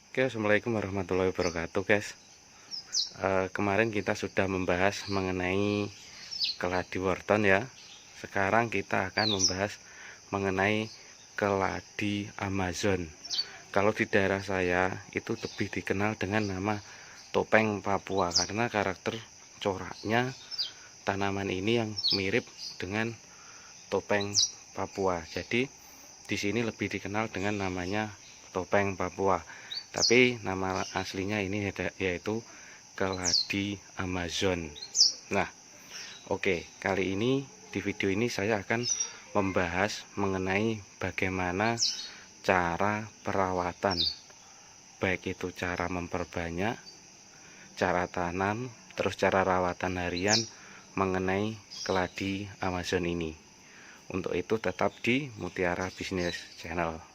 Oke, assalamualaikum warahmatullahi wabarakatuh, guys. Kemarin kita sudah membahas mengenai keladi wortel ya. Sekarang kita akan membahas mengenai keladi Amazon. Kalau di daerah saya itu lebih dikenal dengan nama topeng Papua karena karakter coraknya tanaman ini yang mirip dengan topeng Papua. Jadi di sini lebih dikenal dengan namanya topeng Papua. Tapi nama aslinya ini yaitu keladi Amazon. Nah, oke, kali ini di video ini saya akan membahas mengenai bagaimana cara perawatan, baik itu cara memperbanyak, cara tanam, terus cara rawatan harian mengenai keladi Amazon ini. Untuk itu tetap di Mutiara Bisnis Channel.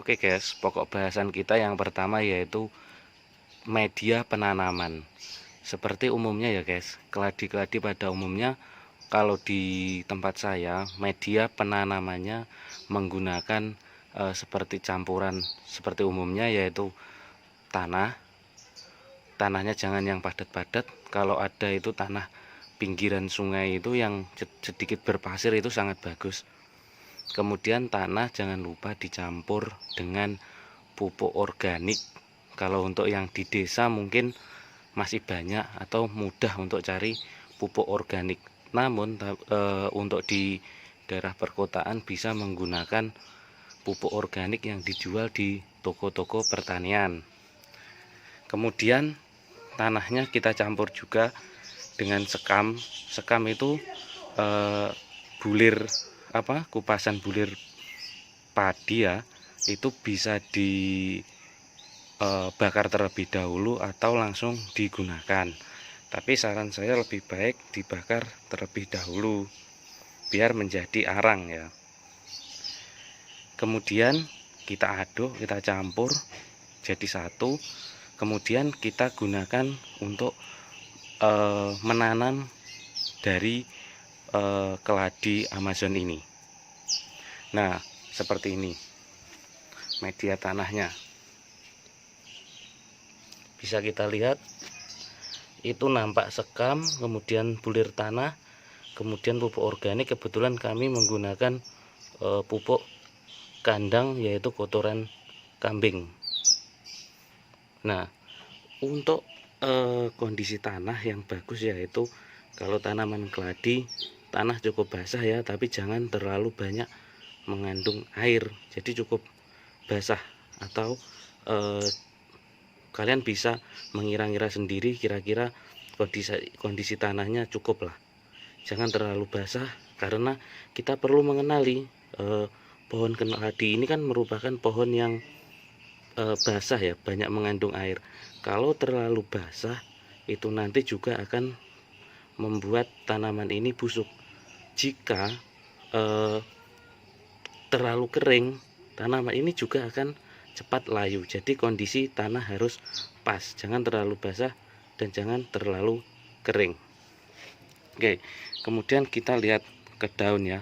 Oke guys, pokok bahasan kita yang pertama yaitu media penanaman. Seperti umumnya ya guys, keladi-keladi pada umumnya kalau di tempat saya media penanamannya menggunakan seperti campuran seperti umumnya yaitu tanahnya jangan yang padat-padat. Kalau ada itu tanah pinggiran sungai itu yang sedikit berpasir itu sangat bagus. Kemudian tanah jangan lupa dicampur dengan pupuk organik. Kalau untuk yang di desa mungkin masih banyak atau mudah untuk cari pupuk organik. Namun untuk di daerah perkotaan bisa menggunakan pupuk organik yang dijual di toko-toko pertanian. Kemudian tanahnya kita campur juga dengan sekam. Sekam itu bulir kupasan bulir padi ya, itu bisa dibakar terlebih dahulu atau langsung digunakan. Tapi saran saya lebih baik dibakar terlebih dahulu biar menjadi arang ya. Kemudian kita aduk, kita campur jadi satu. Kemudian kita gunakan untuk menanam dari keladi Amazon ini. Nah, seperti ini media tanahnya. Bisa kita lihat itu nampak sekam, kemudian bulir tanah, kemudian pupuk organik. Kebetulan kami menggunakan pupuk kandang yaitu kotoran kambing. Nah, untuk kondisi tanah yang bagus yaitu kalau tanaman keladi tanah cukup basah ya, tapi jangan terlalu banyak mengandung air, jadi cukup basah atau kalian bisa mengira-ngira sendiri kira-kira kondisi tanahnya cukup lah. Jangan terlalu basah karena kita perlu mengenali pohon keladi ini kan merupakan pohon yang basah ya, banyak mengandung air. Kalau terlalu basah itu nanti juga akan membuat tanaman ini busuk. Jika terlalu kering, tanaman ini juga akan cepat layu. Jadi kondisi tanah harus pas, jangan terlalu basah dan jangan terlalu kering. Oke, kemudian kita lihat ke daun ya.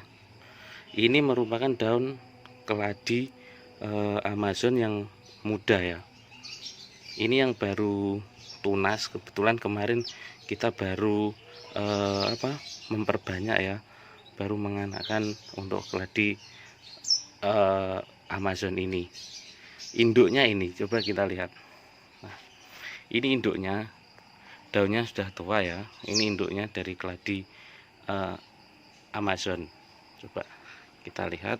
Ini merupakan daun keladi Amazon yang muda ya. Ini yang baru tunas, kebetulan kemarin kita baru memperbanyak ya, baru menganakkan untuk keladi Amazon ini. Induknya ini coba kita lihat. Nah, ini induknya, daunnya sudah tua ya. Ini induknya dari keladi Amazon. Coba kita lihat.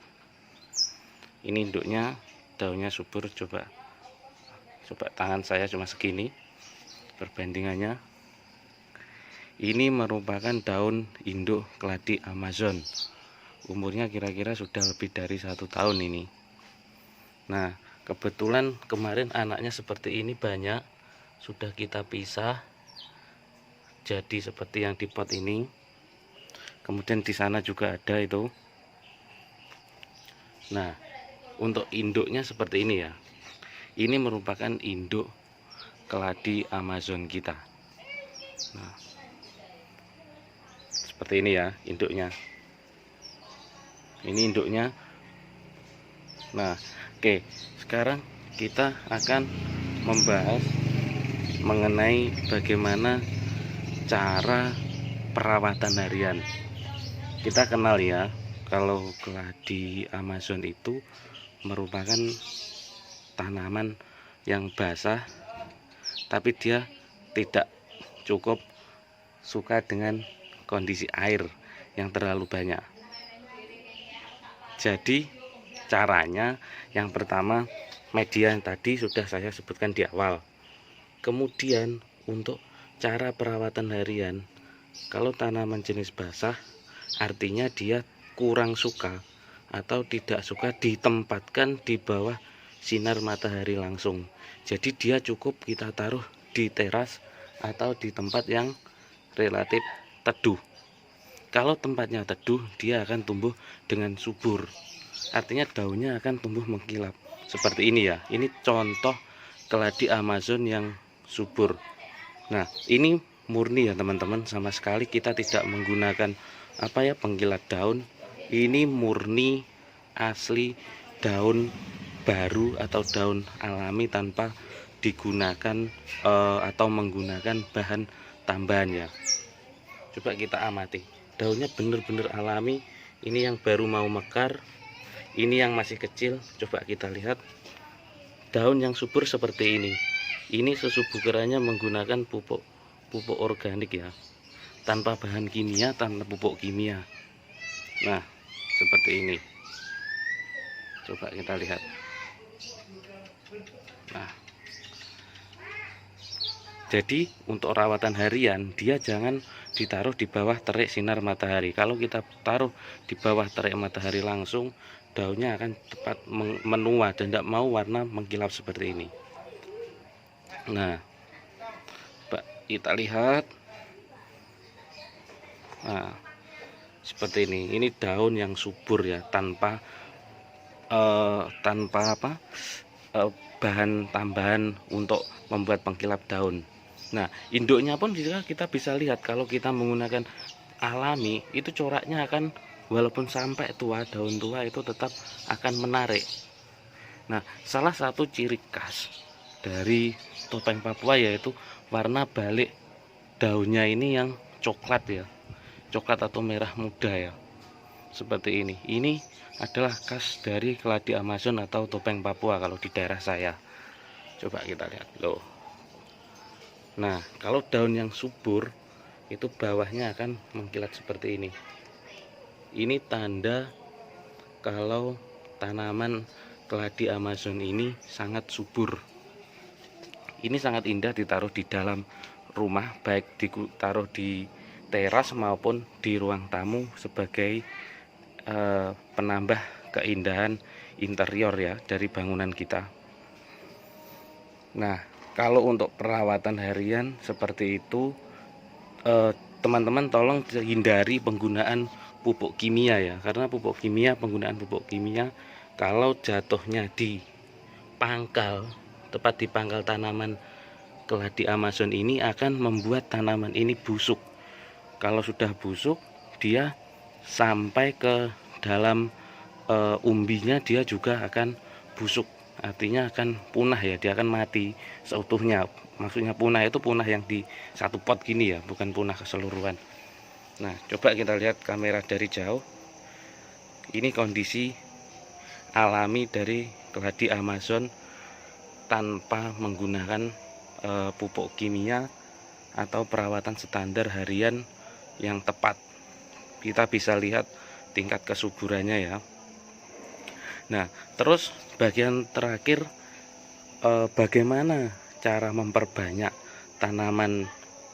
Ini induknya, daunnya subur. Coba tangan saya cuma segini perbandingannya. Ini merupakan daun induk keladi Amazon. Umurnya kira-kira sudah lebih dari 1 tahun ini. Nah, kebetulan kemarin anaknya seperti ini banyak, sudah kita pisah jadi seperti yang di pot ini. Kemudian di sana juga ada itu. Nah, untuk induknya seperti ini ya. Ini merupakan induk keladi Amazon kita. Nah, seperti ini ya induknya. Ini induknya. Nah, oke, sekarang kita akan membahas mengenai bagaimana cara perawatan harian. Kita kenal ya, kalau keladi Amazon itu merupakan tanaman yang basah, tapi dia tidak cukup suka dengan kondisi air yang terlalu banyak. Jadi caranya yang pertama, media yang tadi sudah saya sebutkan di awal. Kemudian untuk cara perawatan harian, kalau tanaman jenis basah artinya dia kurang suka atau tidak suka ditempatkan di bawah sinar matahari langsung. Jadi dia cukup kita taruh di teras atau di tempat yang relatif teduh. Kalau tempatnya teduh, dia akan tumbuh dengan subur. Artinya daunnya akan tumbuh mengkilap. Seperti ini ya. Ini contoh keladi Amazon yang subur. Nah, ini murni ya teman-teman. Sama sekali kita tidak menggunakan pengkilat daun. Ini murni asli daun baru atau daun alami tanpa digunakan atau menggunakan bahan tambahan ya. Coba kita amati. Daunnya benar-benar alami. Ini yang baru mau mekar, ini yang masih kecil. Coba kita lihat daun yang subur seperti ini. Ini sesuburannya menggunakan pupuk organik ya, tanpa bahan kimia, tanpa pupuk kimia. Nah, seperti ini. Coba kita lihat. Nah, jadi untuk rawatan harian dia jangan ditaruh di bawah terik sinar matahari. Kalau kita taruh di bawah terik matahari langsung, daunnya akan cepat menua dan tidak mau warna mengkilap seperti ini. Nah, kita lihat. Nah, seperti ini. Ini daun yang subur ya, tanpa bahan tambahan untuk membuat pengkilap daun. Nah, induknya pun juga kita bisa lihat kalau kita menggunakan alami, itu coraknya akan walaupun sampai tua, daun tua itu tetap akan menarik. Nah, salah satu ciri khas dari topeng Papua yaitu warna balik daunnya ini yang coklat ya. Coklat atau merah muda ya. Seperti ini. Ini adalah khas dari keladi Amazon atau topeng Papua kalau di daerah saya. Coba kita lihat loh. Nah, kalau daun yang subur itu bawahnya akan mengkilat seperti ini. Ini tanda kalau tanaman keladi Amazon ini sangat subur. Ini sangat indah ditaruh di dalam rumah, baik ditaruh di teras maupun di ruang tamu sebagai penambah keindahan interior ya dari bangunan kita. Nah, kalau untuk perawatan harian seperti itu, teman-teman tolong hindari penggunaan pupuk kimia ya, karena penggunaan pupuk kimia kalau jatuhnya di pangkal, tepat di pangkal tanaman keladi Amazon ini akan membuat tanaman ini busuk. Kalau sudah busuk, dia sampai ke dalam umbinya dia juga akan busuk. Artinya akan punah ya, dia akan mati seutuhnya. Maksudnya punah itu punah yang di satu pot gini ya, bukan punah keseluruhan. Nah, coba kita lihat kamera dari jauh. Ini kondisi alami dari keladi Amazon tanpa menggunakan pupuk kimia atau perawatan standar harian yang tepat. Kita bisa lihat tingkat kesuburannya ya. Nah, terus bagian terakhir, bagaimana cara memperbanyak tanaman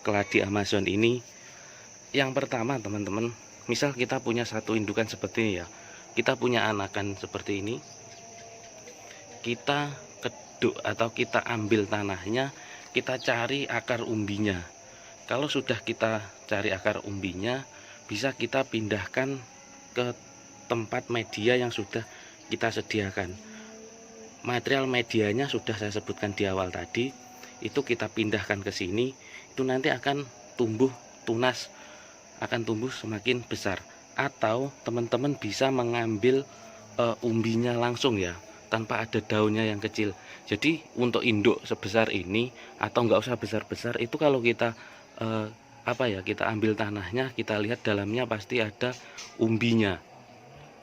keladi Amazon ini? Yang pertama teman-teman, misal kita punya satu indukan seperti ini ya, kita punya anakan seperti ini, kita keduk atau kita ambil tanahnya, kita cari akar umbinya. Kalau sudah kita cari akar umbinya, bisa kita pindahkan ke tempat media yang sudah kita sediakan. Material medianya sudah saya sebutkan di awal tadi, itu kita pindahkan ke sini, itu nanti akan tumbuh tunas, akan tumbuh semakin besar. Atau teman-teman bisa mengambil umbinya langsung ya, tanpa ada daunnya yang kecil. Jadi untuk induk sebesar ini atau enggak usah besar-besar itu, kalau kita kita ambil tanahnya, kita lihat dalamnya pasti ada umbinya.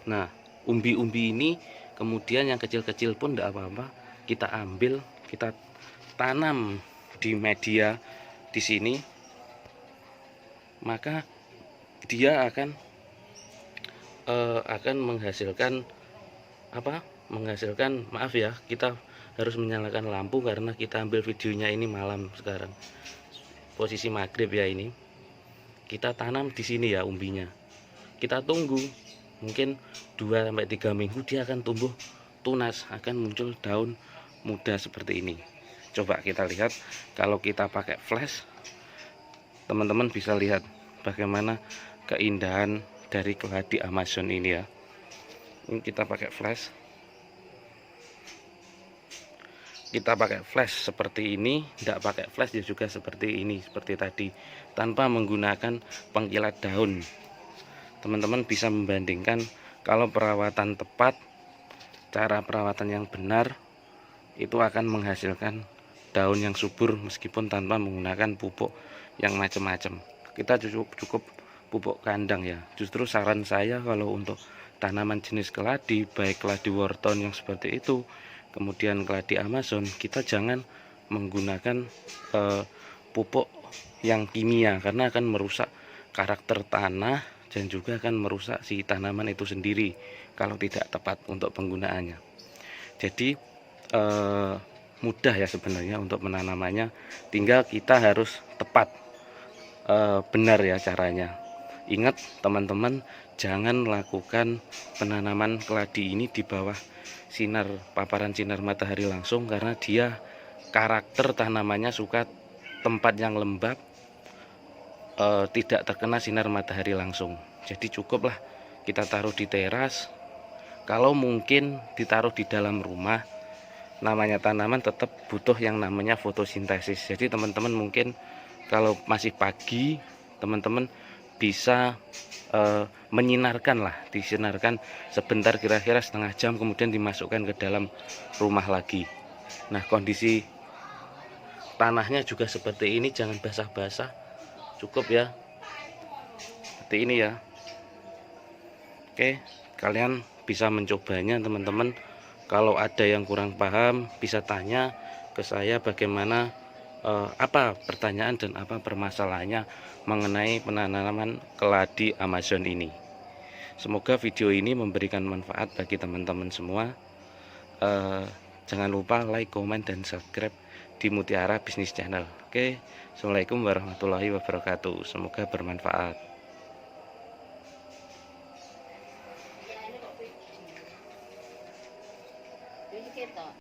Nah, umbi-umbi ini kemudian yang kecil-kecil pun enggak apa-apa, kita ambil, kita tanam di media di sini, maka dia akan menghasilkan maaf ya, kita harus menyalakan lampu karena kita ambil videonya ini malam sekarang, posisi maghrib ya. Ini kita tanam di sini ya umbinya, kita tunggu mungkin 2-3 minggu, dia akan tumbuh tunas, akan muncul daun muda seperti ini. Coba kita lihat, kalau kita pakai flash, teman-teman bisa lihat bagaimana keindahan dari keladi Amazon ini ya. Ini kita pakai flash, seperti ini. Tidak pakai flash ya juga seperti ini, seperti tadi, tanpa menggunakan pengkilat daun. Teman-teman bisa membandingkan, kalau perawatan tepat, cara perawatan yang benar, itu akan menghasilkan daun yang subur meskipun tanpa menggunakan pupuk yang macam-macam. Kita cukup pupuk kandang ya. Justru saran saya kalau untuk tanaman jenis keladi, baik keladi Wharton yang seperti itu, kemudian keladi Amazon, kita jangan menggunakan pupuk yang kimia, karena akan merusak karakter tanah dan juga akan merusak si tanaman itu sendiri kalau tidak tepat untuk penggunaannya. Jadi mudah ya sebenarnya untuk menanamannya, tinggal kita harus tepat, benar ya caranya. Ingat teman-teman, jangan lakukan penanaman keladi ini di bawah paparan sinar matahari langsung, karena dia karakter tanamannya suka tempat yang lembab, tidak terkena sinar matahari langsung. Jadi cukuplah kita taruh di teras. Kalau mungkin ditaruh di dalam rumah, namanya tanaman tetap butuh yang namanya fotosintesis. Jadi teman-teman mungkin kalau masih pagi, teman-teman bisa disinarkan sebentar, kira-kira setengah jam, kemudian dimasukkan ke dalam rumah lagi. Nah, kondisi tanahnya juga seperti ini, jangan basah-basah, cukup ya seperti ini ya. Oke, kalian bisa mencobanya teman-teman. Kalau ada yang kurang paham, bisa tanya ke saya bagaimana, apa pertanyaan dan apa permasalahannya mengenai penanaman keladi Amazon ini. Semoga video ini memberikan manfaat bagi teman-teman semua. Jangan lupa like, comment, dan subscribe di Mutiara Bisnis Channel. Oke, assalamualaikum warahmatullahi wabarakatuh. Semoga bermanfaat.